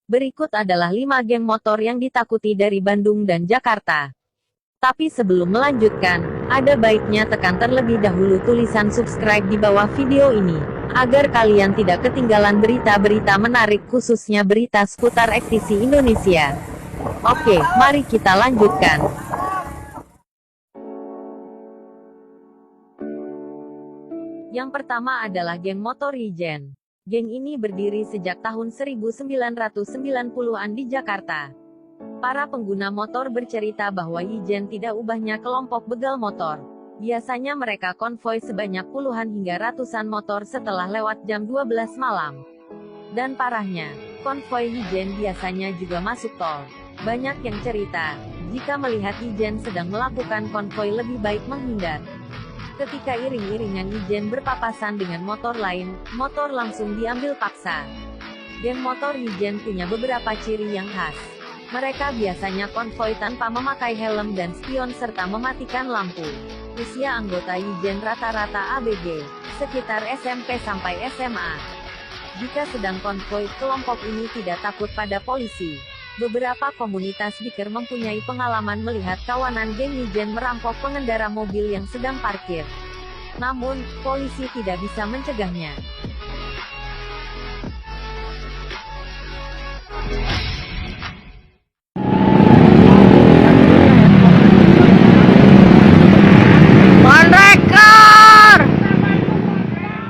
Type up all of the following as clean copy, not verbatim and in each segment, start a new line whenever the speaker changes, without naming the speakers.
Berikut adalah 5 geng motor yang ditakuti dari Bandung dan Jakarta. Tapi sebelum melanjutkan, ada baiknya tekan terlebih dahulu tulisan subscribe di bawah video ini, agar kalian tidak ketinggalan berita-berita menarik khususnya berita seputar XTC Indonesia. Oke, mari kita lanjutkan. Yang pertama adalah geng motor Hijen. Geng ini berdiri sejak tahun 1990-an di Jakarta. Para pengguna motor bercerita bahwa Hijen tidak ubahnya kelompok begal motor. Biasanya mereka konvoi sebanyak puluhan hingga ratusan motor setelah lewat jam 12 malam. Dan parahnya, konvoi Hijen biasanya juga masuk tol. Banyak yang cerita, jika melihat Hijen sedang melakukan konvoi lebih baik menghindar. Ketika iring-iringan Hijen berpapasan dengan motor lain, motor langsung diambil paksa. Geng motor Hijen punya beberapa ciri yang khas. Mereka biasanya konvoi tanpa memakai helm dan spion serta mematikan lampu. Usia anggota Hijen rata-rata ABG, sekitar SMP sampai SMA. Jika sedang konvoi, kelompok ini tidak takut pada polisi. Beberapa komunitas biker mempunyai pengalaman melihat kawanan geng Hijen merampok pengendara mobil yang sedang parkir. Namun, polisi tidak bisa mencegahnya.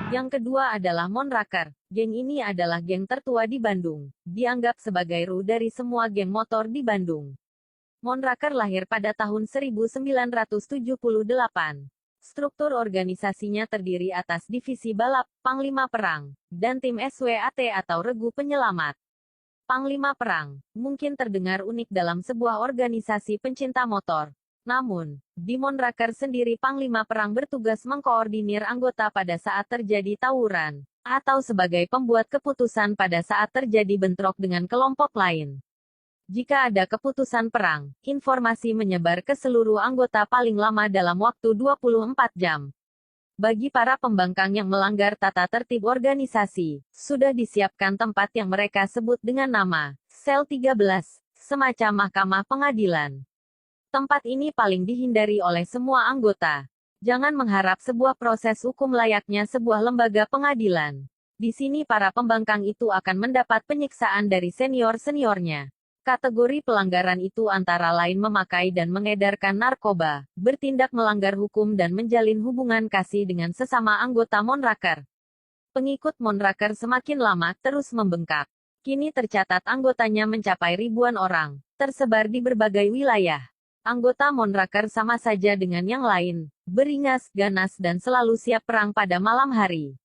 Yang kedua adalah Monraker. Geng ini adalah geng tertua di Bandung. Dianggap sebagai ru dari semua geng motor di Bandung. Monraker lahir pada tahun 1978. Struktur organisasinya terdiri atas divisi balap, Panglima Perang, dan tim SWAT atau Regu Penyelamat. Panglima Perang mungkin terdengar unik dalam sebuah organisasi pencinta motor. Namun, di Monraker sendiri Panglima Perang bertugas mengkoordinir anggota pada saat terjadi tawuran, atau sebagai pembuat keputusan pada saat terjadi bentrok dengan kelompok lain. Jika ada keputusan perang, informasi menyebar ke seluruh anggota paling lama dalam waktu 24 jam. Bagi para pembangkang yang melanggar tata tertib organisasi, sudah disiapkan tempat yang mereka sebut dengan nama Sel 13, semacam mahkamah pengadilan. Tempat ini paling dihindari oleh semua anggota. Jangan mengharap sebuah proses hukum layaknya sebuah lembaga pengadilan. Di sini para pembangkang itu akan mendapat penyiksaan dari senior-seniornya. Kategori pelanggaran itu antara lain memakai dan mengedarkan narkoba, bertindak melanggar hukum dan menjalin hubungan kasih dengan sesama anggota Monraker. Pengikut Monraker semakin lama terus membengkak. Kini tercatat anggotanya mencapai ribuan orang, tersebar di berbagai wilayah. Anggota Monraker sama saja dengan yang lain, beringas, ganas dan selalu siap perang pada malam hari.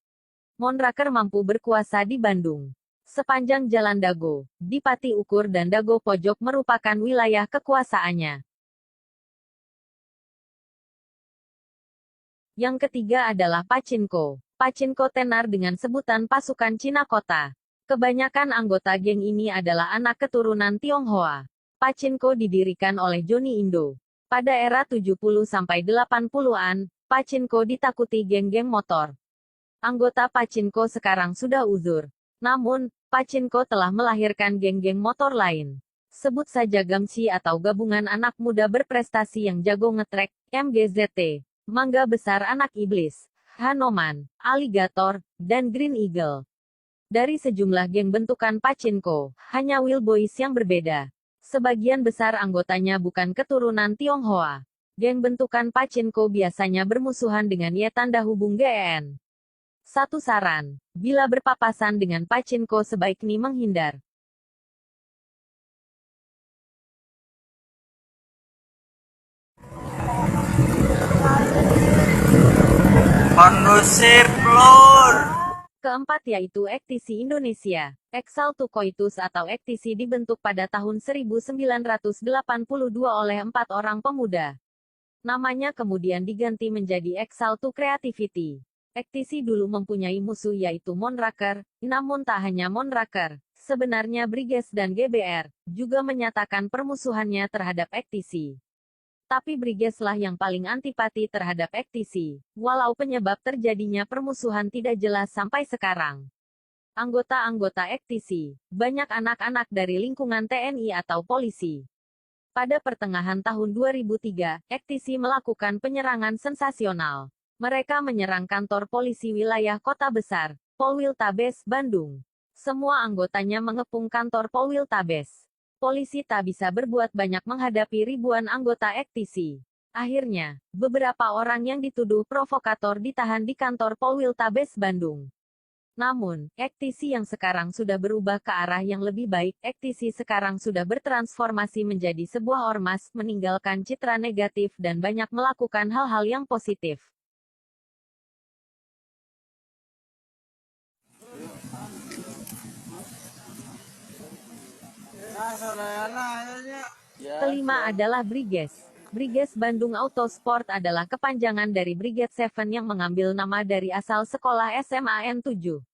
Monraker mampu berkuasa di Bandung. Sepanjang Jalan Dago, di Pati Ukur dan Dago Pojok merupakan wilayah kekuasaannya. Yang ketiga adalah Pachinko. Pachinko tenar dengan sebutan pasukan Cina Kota. Kebanyakan anggota geng ini adalah anak keturunan Tionghoa. Pachinko didirikan oleh Johnny Indo. Pada era 70-80-an, Pachinko ditakuti geng-geng motor. Anggota Pachinko sekarang sudah uzur. Namun, Pachinko telah melahirkan geng-geng motor lain. Sebut saja Gamsi atau Gabungan Anak Muda Berprestasi yang Jago Ngetrek, MGZT, Mangga Besar Anak Iblis, Hanoman, Alligator, dan Green Eagle. Dari sejumlah geng bentukan Pachinko, hanya Will Boys yang berbeda. Sebagian besar anggotanya bukan keturunan Tionghoa. Geng bentukan Pachinko biasanya bermusuhan dengan Y tanda hubung GEN. Satu saran, bila berpapasan dengan Pachinko sebaiknya menghindar.
Kondusif lur.
Keempat yaitu XTC Indonesia. Exalto Coitus atau XTC dibentuk pada tahun 1982 oleh 4 orang pemuda. Namanya kemudian diganti menjadi Exalto Creativity. XTC dulu mempunyai musuh yaitu Monraker, namun tak hanya Monraker. Sebenarnya Briges dan GBR juga menyatakan permusuhannya terhadap XTC. Tapi Briges lah yang paling antipati terhadap XTC, walau penyebab terjadinya permusuhan tidak jelas sampai sekarang. Anggota-anggota ektisi, banyak anak-anak dari lingkungan TNI atau polisi. Pada pertengahan tahun 2003, ektisi melakukan penyerangan sensasional. Mereka menyerang kantor polisi wilayah kota besar, Polwiltabes, Bandung. Semua anggotanya mengepung kantor Polwiltabes. Polisi tak bisa berbuat banyak menghadapi ribuan anggota ektisi. Akhirnya, beberapa orang yang dituduh provokator ditahan di kantor Polwiltabes Bandung. Namun, ektisi yang sekarang sudah berubah ke arah yang lebih baik. Ektisi sekarang sudah bertransformasi menjadi sebuah ormas, meninggalkan citra negatif dan banyak melakukan hal-hal yang positif. Kelima adalah Briges. Briges Bandung Autosport adalah kepanjangan dari Brigade 7 yang mengambil nama dari asal sekolah SMAN 7.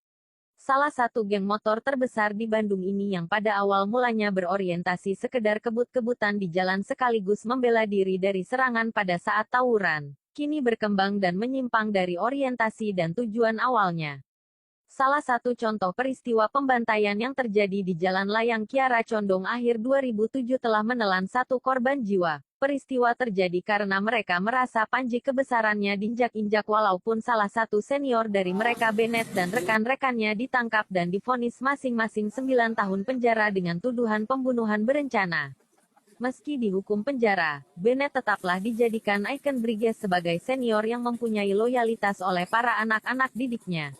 Salah satu geng motor terbesar di Bandung ini yang pada awal mulanya berorientasi sekedar kebut-kebutan di jalan sekaligus membela diri dari serangan pada saat tawuran, kini berkembang dan menyimpang dari orientasi dan tujuan awalnya. Salah satu contoh peristiwa pembantaian yang terjadi di Jalan Layang Kiara Condong akhir 2007 telah menelan satu korban jiwa. Peristiwa terjadi karena mereka merasa Panji kebesarannya diinjak-injak walaupun salah satu senior dari mereka Bennett dan rekan-rekannya ditangkap dan divonis masing-masing 9 tahun penjara dengan tuduhan pembunuhan berencana. Meski dihukum penjara, Bennett tetaplah dijadikan ikon Briges sebagai senior yang mempunyai loyalitas oleh para anak-anak didiknya.